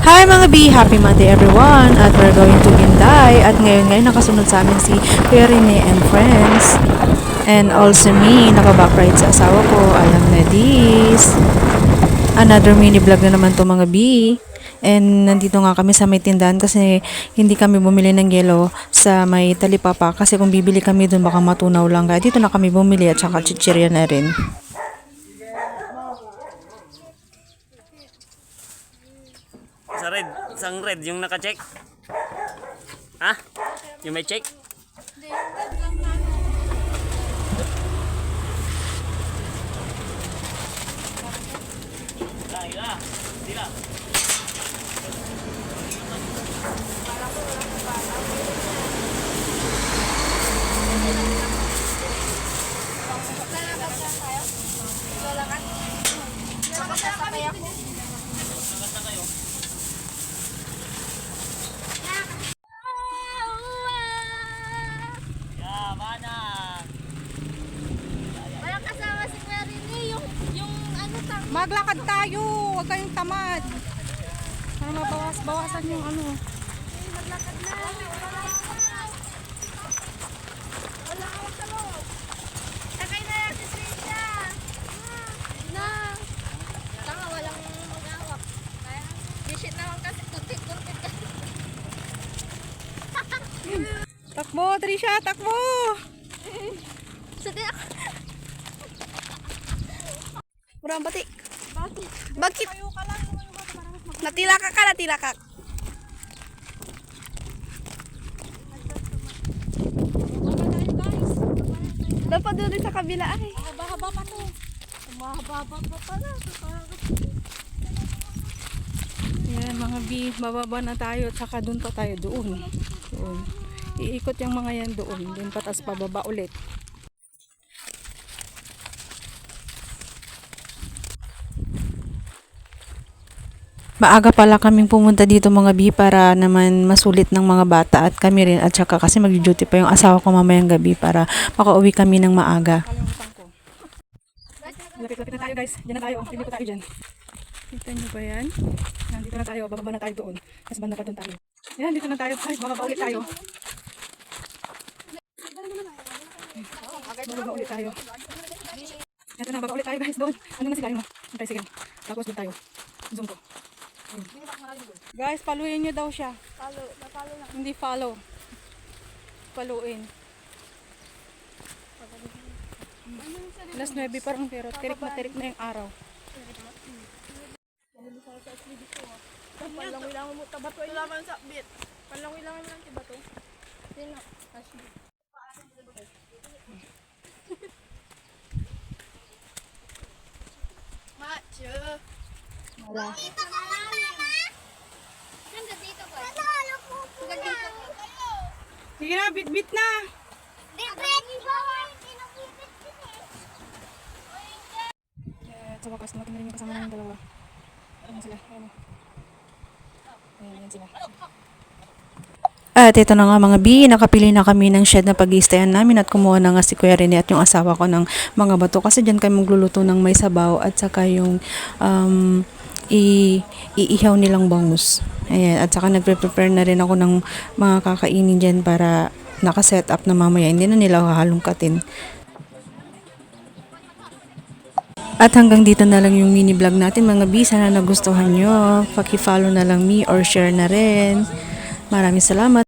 Hi mga B! Happy Monday everyone! At we're going to Inday. At ngayon nakasunod sa amin si Kuya Rene and friends. And also me, naka-backride sa asawa ko. Alam na this. Another mini vlog na naman to mga B. And nandito nga kami sa may tindahan kasi hindi kami bumili ng yelo sa may Talipapa. Kasi kung bibili kami dun baka matunaw lang. Kaya dito na kami bumili at saka chichirya na rin. Sa red, isang red yung naka-check. Ha? Yung may check? Sila. Sila. Maglakad tayo, huwag kayong tamad. Para mabawas-bawasan yung ano. Maglakad na. Wala ako sa loob. Sakay na yan si Trisha. Na. Tanga, walang mag-awak. Bisit naman kasi kuntit-kuntit ka. Takbo, Trisha! Takbo! Sadya. Murang batik. Bakit? Natilakak ka, natilakak. Dapat doon sa kabila ay. Mahaba pa to. Mahaba pa pala. Yan mga B, bababa na tayo at saka doon pa tayo doon. Doon. Iikot yung mga yan doon. Doon patas pababa ulit. Maaga pala kaming pumunta dito mga B para naman masulit ng mga bata at kami rin at saka kasi mag-duty pa yung asawa ko mamayang gabi para makauwi kami ng maaga. Lapit-lapit na tayo guys. Diyan na tayo. Hindi pa tayo dyan. Kita nyo ba yan? Dito na tayo. Bababa na tayo doon. Mas banda pa doon tayo. Yan, dito na tayo. Ay, bababa ulit tayo. Bababa ulit tayo. Ito na, bababa ulit tayo guys doon. Ano na sila yun? Antay, sige. Tapos doon tayo. Zoom ko. Guys, paluin nyo daw siya. Follow lang. Hindi follow. Paluin. Alas 9 parang pero tirik na yung araw. Palangoy-langoy mo tabato ay laman sa bit. Palangoy-langoy mo lang tabato. Sino? Ashley. Macho. Wala. Dito ka lang. Hanggang dito ko. Hanggang dito ko. Sige na, bit-bit na. Sa wakas, natin na rin yung kasama ng dalawa. Ayan sila. Ayan sila. At ito na nga mga B, nakapili na kami ng shed na pag-i-stayan namin at kumuha na nga si Kuya Rene at yung asawa ko ng mga bato kasi dyan kami magluluto ng may sabaw at saka yung iihaw nilang bangus. Ayan, at saka nagpe-prepare na rin ako ng mga kakainin dyan para naka-set up na mamaya. Hindi na nila hahalongkatin. At hanggang dito na lang yung mini vlog natin mga B. Sana nagustuhan nyo. Paki-follow na lang me or share na rin. Maraming salamat.